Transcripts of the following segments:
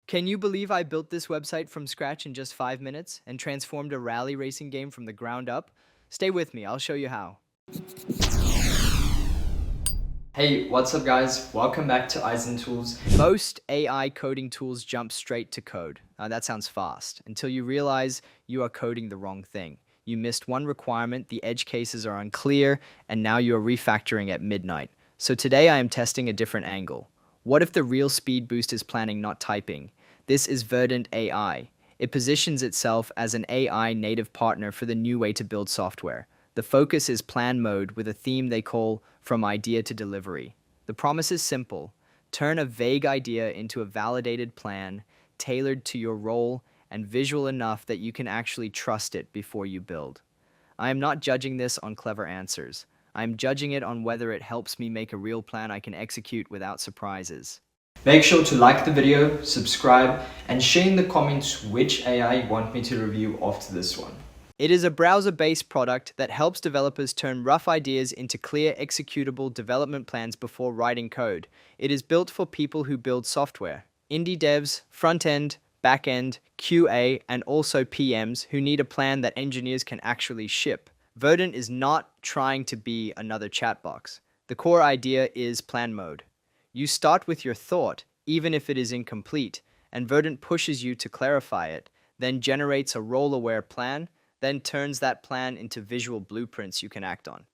Can you believe I built this website from scratch in just 5 minutes and transformed a rally racing game from the ground up? Stay with me, I'll show you how. Hey, what's up guys? Welcome back to AiZen tools. Most AI coding tools jump straight to code. That sounds fast, until you realize you are coding the wrong thing. You missed one requirement, the edge cases are unclear, and now you are refactoring at midnight. So today I am testing a different angle. What if the real speed boost is planning, not typing? This is Verdent AI. It positions itself as an AI native partner for the new way to build software. The focus is plan mode with a theme they call From Idea to Delivery. The promise is simple. Turn a vague idea into a validated plan, tailored to your role and visual enough that you can actually trust it before you build. I am not judging this on clever answers. I am judging it on whether it helps me make a real plan I can execute without surprises. Make sure to like the video, subscribe, and share in the comments which AI you want me to review after this one. It is a browser-based product that helps developers turn rough ideas into clear, executable development plans before writing code. It is built for people who build software. Indie devs, front-end, back-end, QA, and also PMs who need a plan that engineers can actually ship. Verdent is not trying to be another chat box. The core idea is plan mode. You start with your thought, even if it is incomplete, and Verdent pushes you to clarify it, then generates a role-aware plan, then turns that plan into visual blueprints you can act on.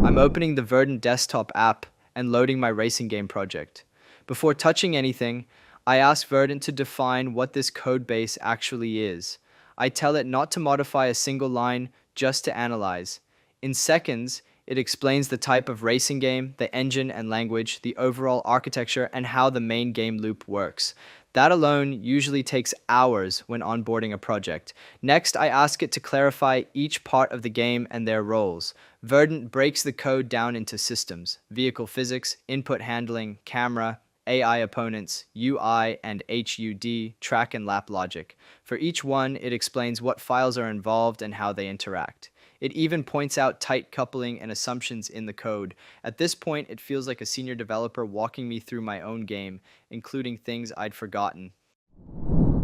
I'm opening the Verdent desktop app and loading my racing game project. Before touching anything, I ask Verdent to define what this code base actually is. I tell it not to modify a single line, just to analyze. In seconds, it explains the type of racing game, the engine and language, the overall architecture, and how the main game loop works. That alone usually takes hours when onboarding a project. Next, I ask it to clarify each part of the game and their roles. Verdent breaks the code down into systems: vehicle physics, input handling, camera, AI opponents, UI and HUD, track and lap logic. For each one, it explains what files are involved and how they interact. It even points out tight coupling and assumptions in the code. At this point, it feels like a senior developer walking me through my own game, including things I'd forgotten.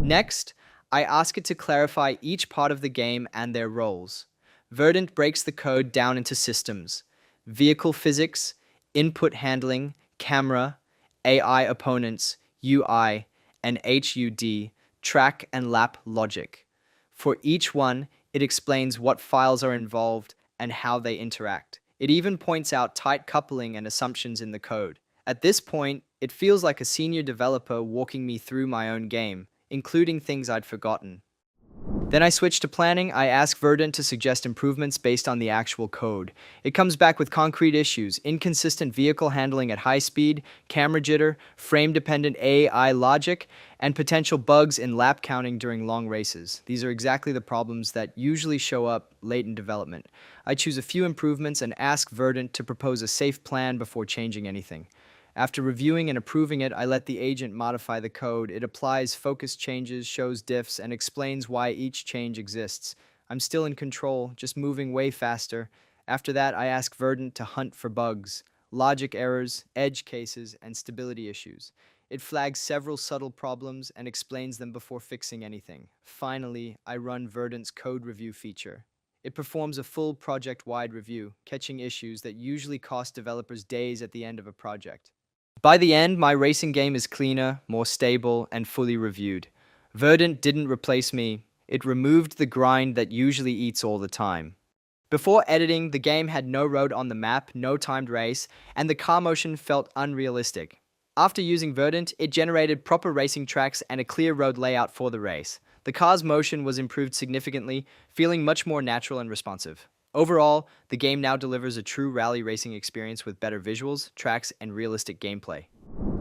Next, I ask it to clarify each part of the game and their roles. Verdent breaks the code down into systems: vehicle physics, input handling, camera, AI opponents, UI, and HUD, track and lap logic. For each one, it explains what files are involved and how they interact. It even points out tight coupling and assumptions in the code. At this point, it feels like a senior developer walking me through my own game, including things I'd forgotten. Then I switch to planning. I ask Verdent to suggest improvements based on the actual code. It comes back with concrete issues: inconsistent vehicle handling at high speed, camera jitter, frame-dependent AI logic, and potential bugs in lap counting during long races. These are exactly the problems that usually show up late in development. I choose a few improvements and ask Verdent to propose a safe plan before changing anything. After reviewing and approving it, I let the agent modify the code. It applies focus changes, shows diffs, and explains why each change exists. I'm still in control, just moving way faster. After that, I ask Verdent to hunt for bugs, logic errors, edge cases, and stability issues. It flags several subtle problems and explains them before fixing anything. Finally, I run Verdent's code review feature. It performs a full project-wide review, catching issues that usually cost developers days at the end of a project. By the end, my racing game is cleaner, more stable, and fully reviewed. Verdent didn't replace me. It removed the grind that usually eats all the time. Before editing, the game had no road on the map, no timed race, and the car motion felt unrealistic. After using Verdent, it generated proper racing tracks and a clear road layout for the race. The car's motion was improved significantly, feeling much more natural and responsive. Overall, the game now delivers a true rally racing experience with better visuals, tracks, and realistic gameplay.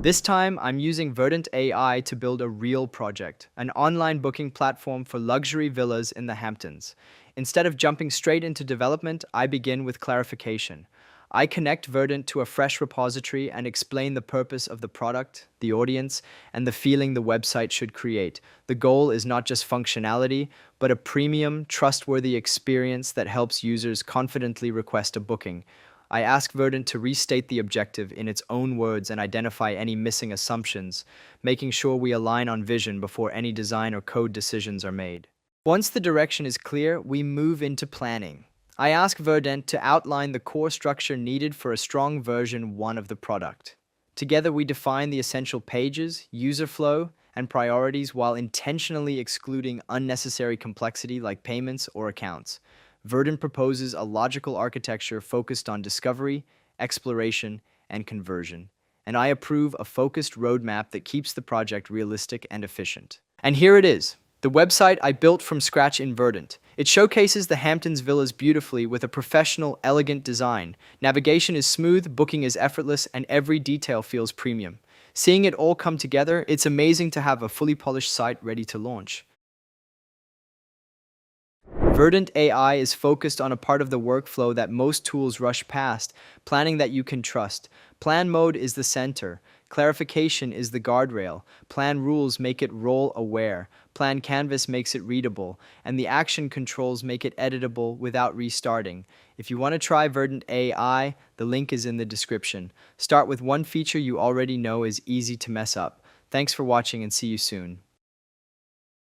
This time, I'm using Verdent AI to build a real project, an online booking platform for luxury villas in the Hamptons. Instead of jumping straight into development, I begin with clarification. I connect Verdent to a fresh repository and explain the purpose of the product, the audience, and the feeling the website should create. The goal is not just functionality, but a premium, trustworthy experience that helps users confidently request a booking. I ask Verdent to restate the objective in its own words and identify any missing assumptions, making sure we align on vision before any design or code decisions are made. Once the direction is clear, we move into planning. I ask Verdent to outline the core structure needed for a strong version 1 of the product. Together, we define the essential pages, user flow, and priorities while intentionally excluding unnecessary complexity like payments or accounts. Verdent proposes a logical architecture focused on discovery, exploration, and conversion. And I approve a focused roadmap that keeps the project realistic and efficient. And here it is, the website I built from scratch in Verdent. It showcases the Hamptons villas beautifully with a professional, elegant design. Navigation is smooth, booking is effortless, and every detail feels premium. Seeing it all come together, it's amazing to have a fully polished site ready to launch. Verdent AI is focused on a part of the workflow that most tools rush past, planning that you can trust. Plan mode is the center. Clarification is the guardrail. Plan rules make it role-aware. Plan canvas makes it readable. And the action controls make it editable without restarting. If you want to try Verdent AI, the link is in the description. Start with one feature you already know is easy to mess up. Thanks for watching and see you soon.